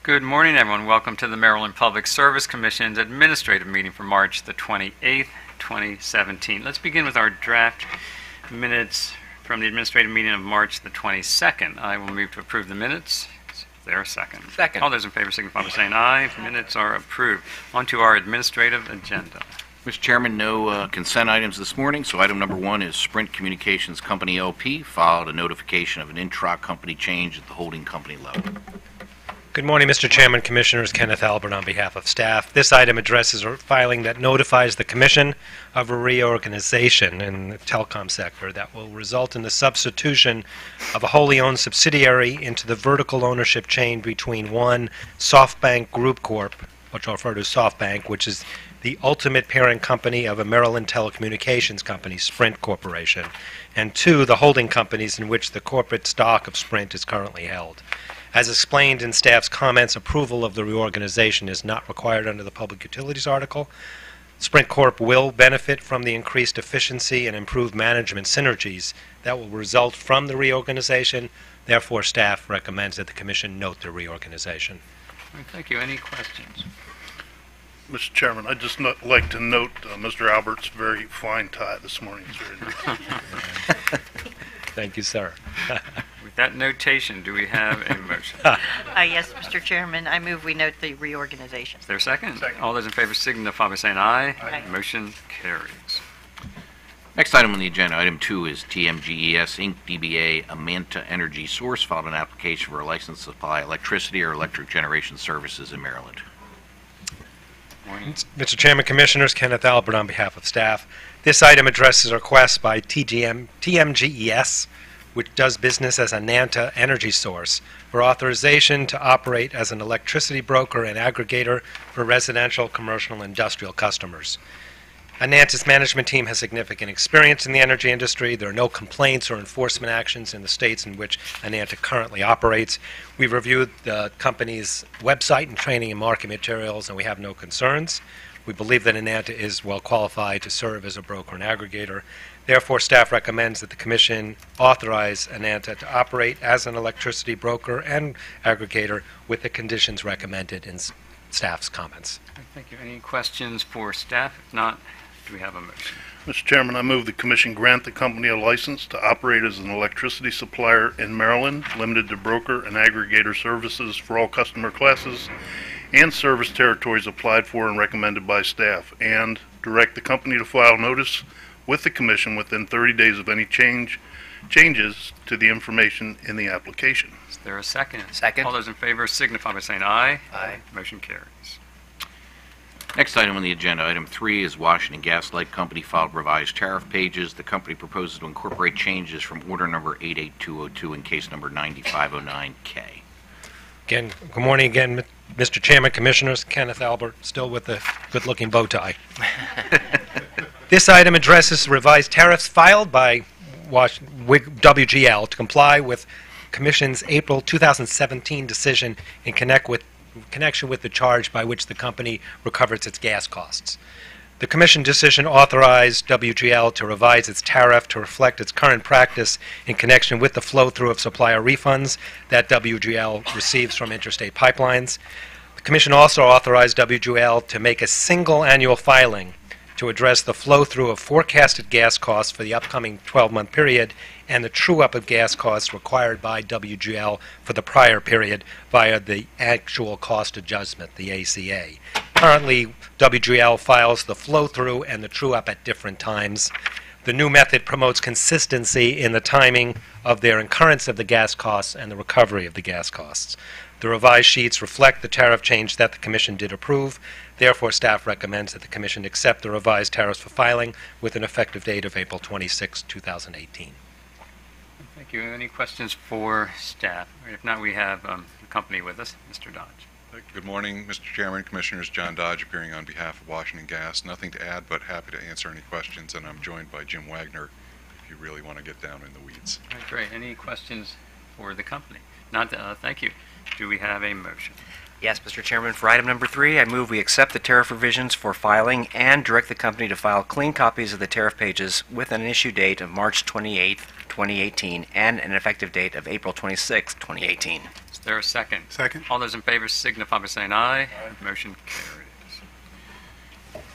Good morning, everyone. Welcome to the Maryland Public Service Commission's administrative meeting for March the 28th, 2017. Let's begin with our draft minutes from the administrative meeting of March the 22nd. I will move to approve the minutes. Is there a second? Second. All those in favor signify by saying aye. Minutes are approved. On to our administrative agenda. Mr. Chairman, no consent items this morning, so item number 1 is Sprint Communications Company LP filed a notification of an intra-company change at the holding company level. Good morning, Mr. Chairman, Commissioners. Kenneth Albert on behalf of staff. This item addresses a filing that notifies the Commission of a reorganization in the telecom sector that will result in the substitution of a wholly owned subsidiary into the vertical ownership chain between one, SoftBank Group Corp., which I'll refer to as SoftBank, which is the ultimate parent company of a Maryland telecommunications company, Sprint Corporation, and 2, the holding companies in which the corporate stock of Sprint is currently held. As explained in staff's comments, approval of the reorganization is not required under the Public Utilities article. Sprint Corp will benefit from the increased efficiency and improved management synergies that will result from the reorganization. Therefore, staff recommends that the Commission note the reorganization. Thank you. Any questions? Mr. Chairman, I'd just like to note Mr. Albert's very fine tie this morning. It's very nice. Thank you, sir. With that notation, do we have a motion? Yes, Mr. Chairman, I move we note the reorganization. Is there a second? Second. All those in favor signify by saying aye. Aye. Motion carries. Next item on the agenda, item 2, is TMGES Inc. DBA Amanta Energy Source filed an application for a license to supply electricity or electric generation services in Maryland. Morning. Mr. Chairman, Commissioners, Kenneth Albert on behalf of staff. This item addresses a request by TMGES, which does business as Amanta Energy Source, for authorization to operate as an electricity broker and aggregator for residential, commercial, and industrial customers. Ananta's management team has significant experience in the energy industry. There are no complaints or enforcement actions in the states in which Ananta currently operates. We've reviewed the company's website and training and marketing materials, and we have no concerns. We believe that Ananta is well qualified to serve as a broker and aggregator. Therefore, staff recommends that the Commission authorize Ananta to operate as an electricity broker and aggregator with the conditions recommended in staff's comments. Thank you. Any questions for staff? If not, do we have a motion? Mr. Chairman, I move the Commission grant the company a license to operate as an electricity supplier in Maryland, limited to broker and aggregator services for all customer classes and service territories applied for and recommended by staff, and direct the company to file notice with the Commission within 30 days of any changes to the information in the application. Is there a second? Second. All those in favor signify by saying aye. Aye. Motion carries. Next item on the agenda, item 3, is Washington Gas Light Company filed revised tariff pages. The company proposes to incorporate changes from order number 88202 and case number 9509K. Again, good morning again, Mr. Chairman, Commissioners. Kenneth Albert, still with the good-looking bow tie. This item addresses revised tariffs filed by WGL to comply with Commission's April 2017 decision in connection with the charge by which the company recovers its gas costs. The Commission decision authorized WGL to revise its tariff to reflect its current practice in connection with the flow-through of supplier refunds that WGL receives from interstate pipelines. The Commission also authorized WGL to make a single annual filing to address the flow-through of forecasted gas costs for the upcoming 12-month period and the true-up of gas costs required by WGL for the prior period via the actual cost adjustment, the ACA. Currently, WGL files the flow-through and the true-up at different times. The new method promotes consistency in the timing of their incurrence of the gas costs and the recovery of the gas costs. The revised sheets reflect the tariff change that the Commission did approve. Therefore, staff recommends that the Commission accept the revised tariffs for filing with an effective date of April 26, 2018. Thank you. Any questions for staff? If not, we have the company with us, Mr. Dodge. Good morning, Mr. Chairman, Commissioners. John Dodge appearing on behalf of Washington Gas. Nothing to add, but happy to answer any questions, and I'm joined by Jim Wagner if you really want to get down in the weeds. All right, great. Any questions for the company? Not, thank you. Do we have a motion? Yes, Mr. Chairman. For item number 3, I move we accept the tariff revisions for filing and direct the company to file clean copies of the tariff pages with an issue date of March 28, 2018, and an effective date of April 26, 2018. Is there a second? Second. All those in favor signify by saying aye. Motion carries.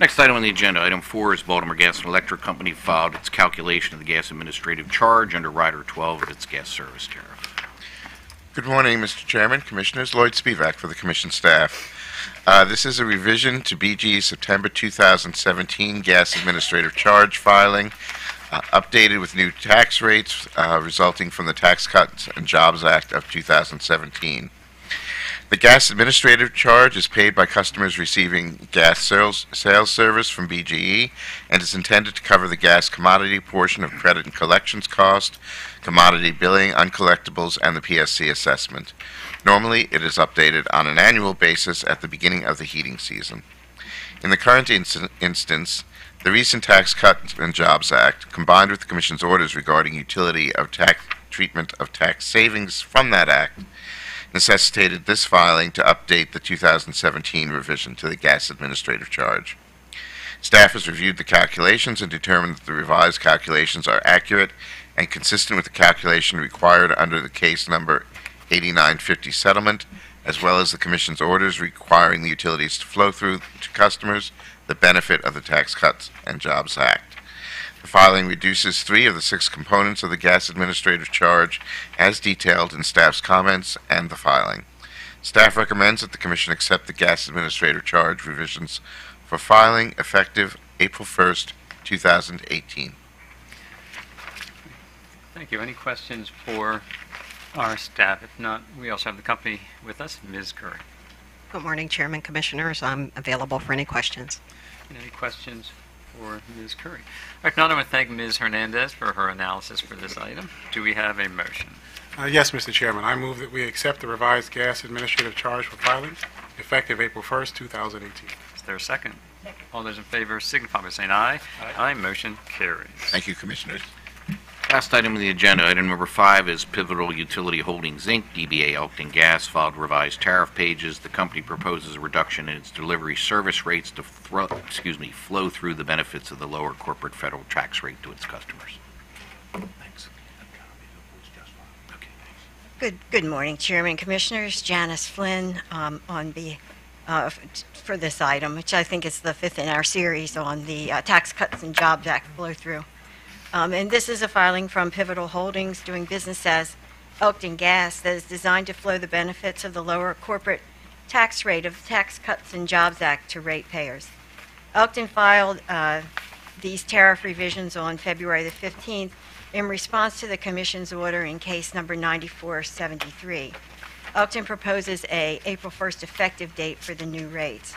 Next item on the agenda, item 4, is Baltimore Gas and Electric Company filed its calculation of the gas administrative charge under Rider 12 of its gas service tariff. Good morning, Mr. Chairman, Commissioners. Lloyd Spivak for the Commission staff. This is a revision to BGE's September 2017 gas administrative charge filing, updated with new tax rates resulting from the Tax Cuts and Jobs Act of 2017. The gas administrative charge is paid by customers receiving gas sales service from BGE and is intended to cover the gas commodity portion of credit and collections cost, commodity billing, uncollectibles, and the PSC assessment. Normally, it is updated on an annual basis at the beginning of the heating season. In the current instance, the recent Tax Cuts and Jobs Act, combined with the Commission's orders regarding utility of tax treatment of tax savings from that act, necessitated this filing to update the 2017 revision to the gas administrative charge. Staff has reviewed the calculations and determined that the revised calculations are accurate and consistent with the calculation required under the case number 8950 settlement, as well as the Commission's orders requiring the utilities to flow through to customers the benefit of the Tax Cuts and Jobs Act. The filing reduces 3 of the 6 components of the gas administrative charge as detailed in staff's comments and the filing. Staff recommends that the Commission accept the gas administrative charge revisions for filing effective April 1st, 2018. Thank you. Any questions for our staff? If not, we also have the company with us, Ms. Curry. Good morning, Chairman, Commissioners. I'm available for any questions. And any questions for Ms. Curry? All right, now I want to thank Ms. Hernandez for her analysis for this item. Do we have a motion? Yes, Mr. Chairman. I move that we accept the revised gas administrative charge for filing effective April 1st, 2018. Is there a second? All those in favor signify by saying aye. Aye. Motion carries. Thank you, Commissioners. Last item on the agenda, item number 5, is Pivotal Utility Holdings, Inc., DBA Elkton Gas, filed revised tariff pages. The company proposes a reduction in its delivery service rates to flow through the benefits of the lower corporate federal tax rate to its customers. Thanks. Good morning, Chairman, Commissioners. Janice Flynn for this item, which I think is the 5th in our series on the Tax Cuts and Jobs Act flow-through. And this is a filing from Pivotal Holdings doing business as Elkton Gas that is designed to flow the benefits of the lower corporate tax rate of the Tax Cuts and Jobs Act to ratepayers. Elkton filed these tariff revisions on February the 15th in response to the Commission's order in case number 9473. Elkton proposes a April 1st effective date for the new rates.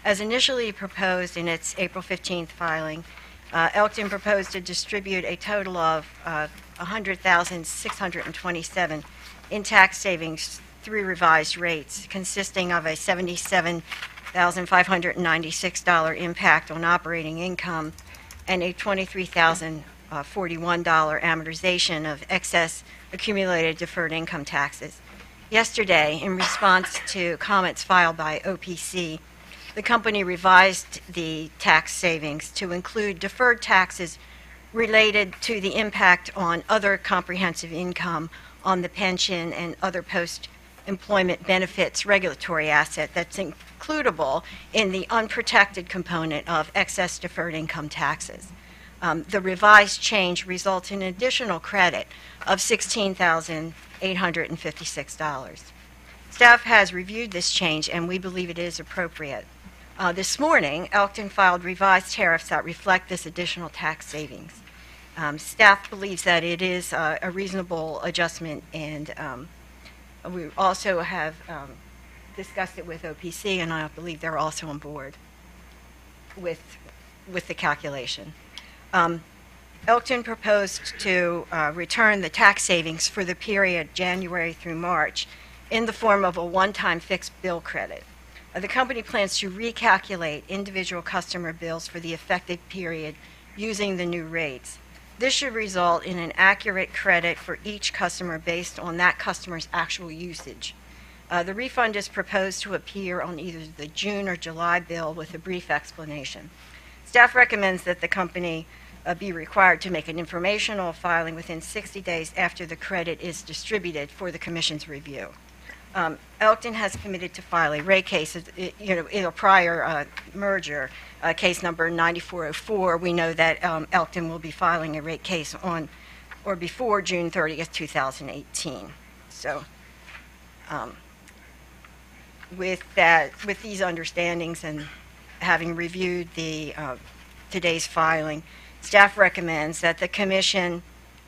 As initially proposed in its April 15th filing, Elkton proposed to distribute a total of $100,627 in tax savings through revised rates, consisting of a $77,596 impact on operating income and a $23,041 amortization of excess accumulated deferred income taxes. Yesterday, in response to comments filed by OPC, the company revised the tax savings to include deferred taxes related to the impact on other comprehensive income on the pension and other post-employment benefits regulatory asset that's includable in the unprotected component of excess deferred income taxes. The revised change results in an additional credit of $16,856. Staff has reviewed this change, and we believe it is appropriate. This morning, Elkton filed revised tariffs that reflect this additional tax savings. Staff believes that it is a reasonable adjustment, and we also have discussed it with OPC, and I believe they're also on board with the calculation. Elkton proposed to return the tax savings for the period January through March in the form of a one-time fixed bill credit. The company plans to recalculate individual customer bills for the affected period using the new rates. This should result in an accurate credit for each customer based on that customer's actual usage. The refund is proposed to appear on either the June or July bill with a brief explanation. Staff recommends that the company be required to make an informational filing within 60 days after the credit is distributed for the Commission's review. Elkton has committed to file a rate case, in a prior merger, case number 9404. We know that Elkton will be filing a rate case on or before June 30th, 2018. So, with these understandings and having reviewed the today's filing, staff recommends that the Commission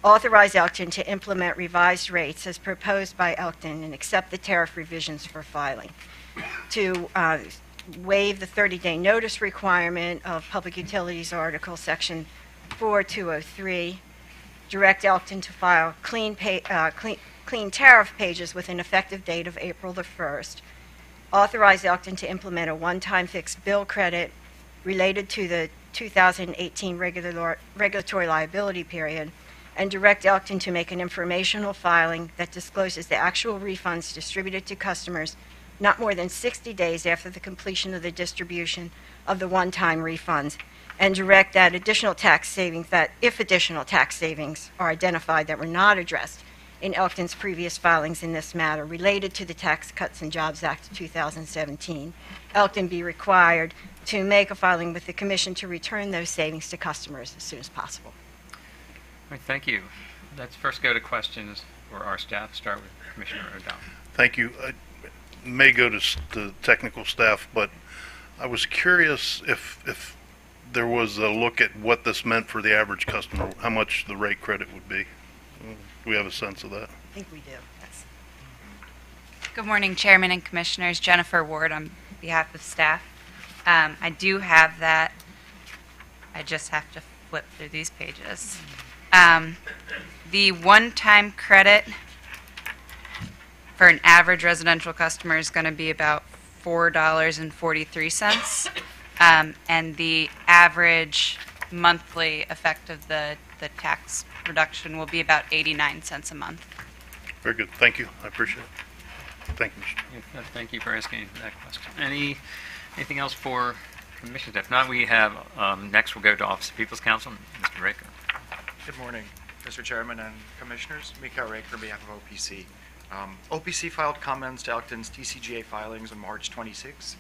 authorize Elkton to implement revised rates as proposed by Elkton and accept the tariff revisions for filing, to waive the 30-day notice requirement of Public Utilities Article Section 4203, direct Elkton to file clean tariff pages with an effective date of April the 1st, authorize Elkton to implement a one-time fixed bill credit related to the 2018 regulatory liability period, and direct Elkton to make an informational filing that discloses the actual refunds distributed to customers not more than 60 days after the completion of the distribution of the one-time refunds, and direct that additional tax savings, that if additional tax savings are identified that were not addressed in Elkton's previous filings in this matter related to the Tax Cuts and Jobs Act of 2017, Elkton be required to make a filing with the Commission to return those savings to customers as soon as possible. All right, thank you. Let's first go to questions for our staff. Start with Commissioner O'Donnell. Thank you. I may go to the technical staff, but I was curious if there was a look at what this meant for the average customer, how much the rate credit would be. Do we have a sense of that? I think we do, yes. Good morning, Chairman and Commissioners. Jennifer Ward on behalf of staff. I do have that. I just have to flip through these pages. The one-time credit for an average residential customer is going to be about $4.43, and the average monthly effect of the tax reduction will be about 89 cents a month. Very good. Thank you. I appreciate it. Thank you, Mr. Yeah, thank you for asking that question. Anything else for Commission staff? If not, we have, next we'll go to Office of People's Counsel, Mr. Raker. Good morning, Mr. Chairman and Commissioners. Mikael Raker on behalf of OPC. OPC filed comments to Elkton's TCJA filings on March 26,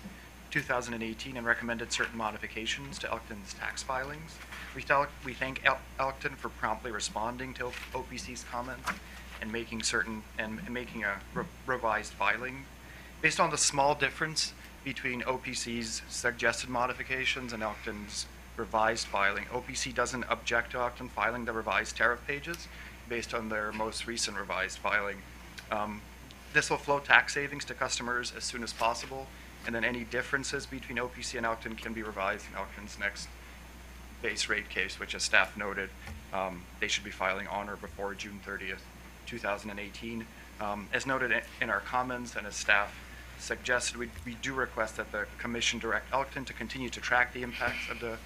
2018, and recommended certain modifications to Elkton's tax filings. We thank Elkton for promptly responding to OPC's comments and making a revised filing. Based on the small difference between OPC's suggested modifications and Elkton's revised filing, OPC doesn't object to Elkton filing the revised tariff pages based on their most recent revised filing. This will flow tax savings to customers as soon as possible, and then any differences between OPC and Elkton can be revised in Elkton's next base rate case, which, as staff noted, they should be filing on or before June 30th, 2018. As noted in our comments and as staff suggested, we do request that the Commission direct Elkton to continue to track the impacts of the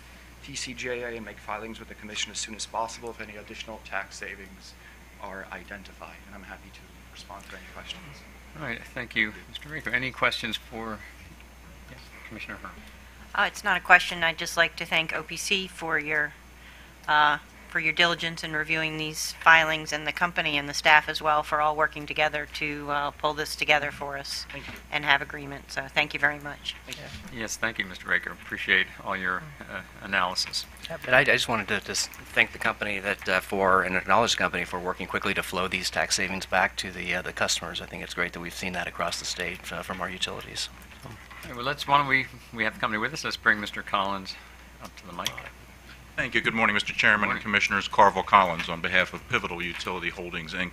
TCJA and make filings with the Commission as soon as possible if any additional tax savings are identified. And I'm happy to respond to any questions. All right, thank you, Mr. Raker. Any questions for Commissioner Hearn? It's not a question. I'd just like to thank OPC for your diligence in reviewing these filings, and the company and the staff as well for all working together to pull this together for us and have agreement. So thank you very much. Thank you. Yes, thank you, Mr. Raker. Appreciate all your analysis. And I just wanted to just thank the company and acknowledge the company for working quickly to flow these tax savings back to the customers. I think it's great that we've seen that across the state from our utilities. All right, well, why don't we have the company with us. Let's bring Mr. Collins up to the mic. Thank you. Good morning, Mr. Chairman and Commissioners. Carville Collins on behalf of Pivotal Utility Holdings, Inc.,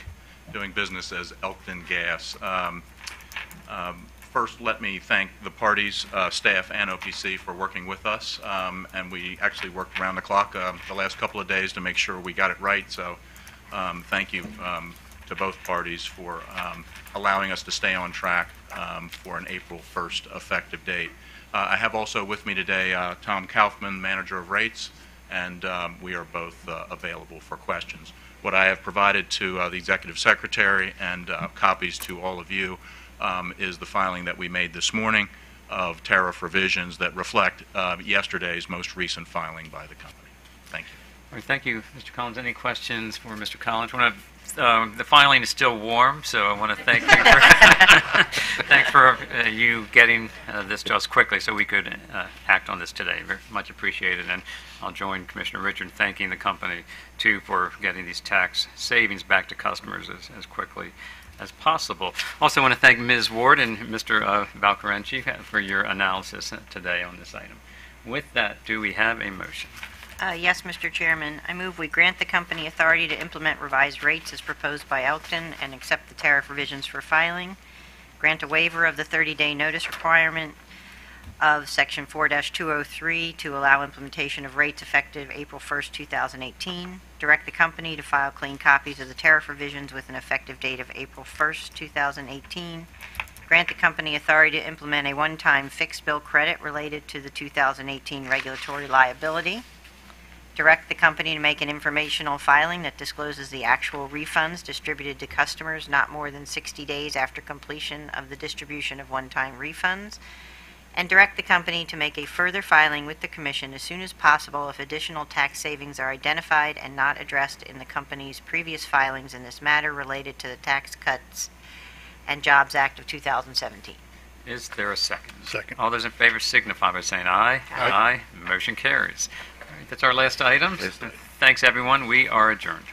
doing business as Elkton Gas. First, let me thank the parties, staff, and OPC for working with us. And we actually worked around the clock the last couple of days to make sure we got it right. So thank you to both parties for allowing us to stay on track for an April 1st effective date. I have also with me today Tom Kaufman, Manager of Rates, and we are both available for questions. What I have provided to the Executive Secretary and copies to all of you is the filing that we made this morning of tariff revisions that reflect yesterday's most recent filing by the company. Thank you. All right, thank you, Mr. Collins. Any questions for Mr. Collins? The filing is still warm, so I want to thank you thanks for you getting this to us quickly so we could act on this today. Very much appreciated, and I'll join Commissioner Richard in thanking the company, too, for getting these tax savings back to customers as quickly as possible. Also want to thank Ms. Ward and Mr. Valcarenci for your analysis today on this item. With that, do we have a motion? Yes, Mr. Chairman. I move we grant the company authority to implement revised rates as proposed by Elkton and accept the tariff revisions for filing. Grant a waiver of the 30-day notice requirement of Section 4-203 to allow implementation of rates effective April 1st, 2018. Direct the company to file clean copies of the tariff revisions with an effective date of April 1st, 2018. Grant the company authority to implement a one-time fixed bill credit related to the 2018 regulatory liability. Direct the company to make an informational filing that discloses the actual refunds distributed to customers not more than 60 days after completion of the distribution of one-time refunds. And direct the company to make a further filing with the Commission as soon as possible if additional tax savings are identified and not addressed in the company's previous filings in this matter related to the Tax Cuts and Jobs Act of 2017. Is there a second? Second. All those in favor signify by saying aye. Aye. Motion carries. All right, that's our last item. Thanks, everyone. We are adjourned.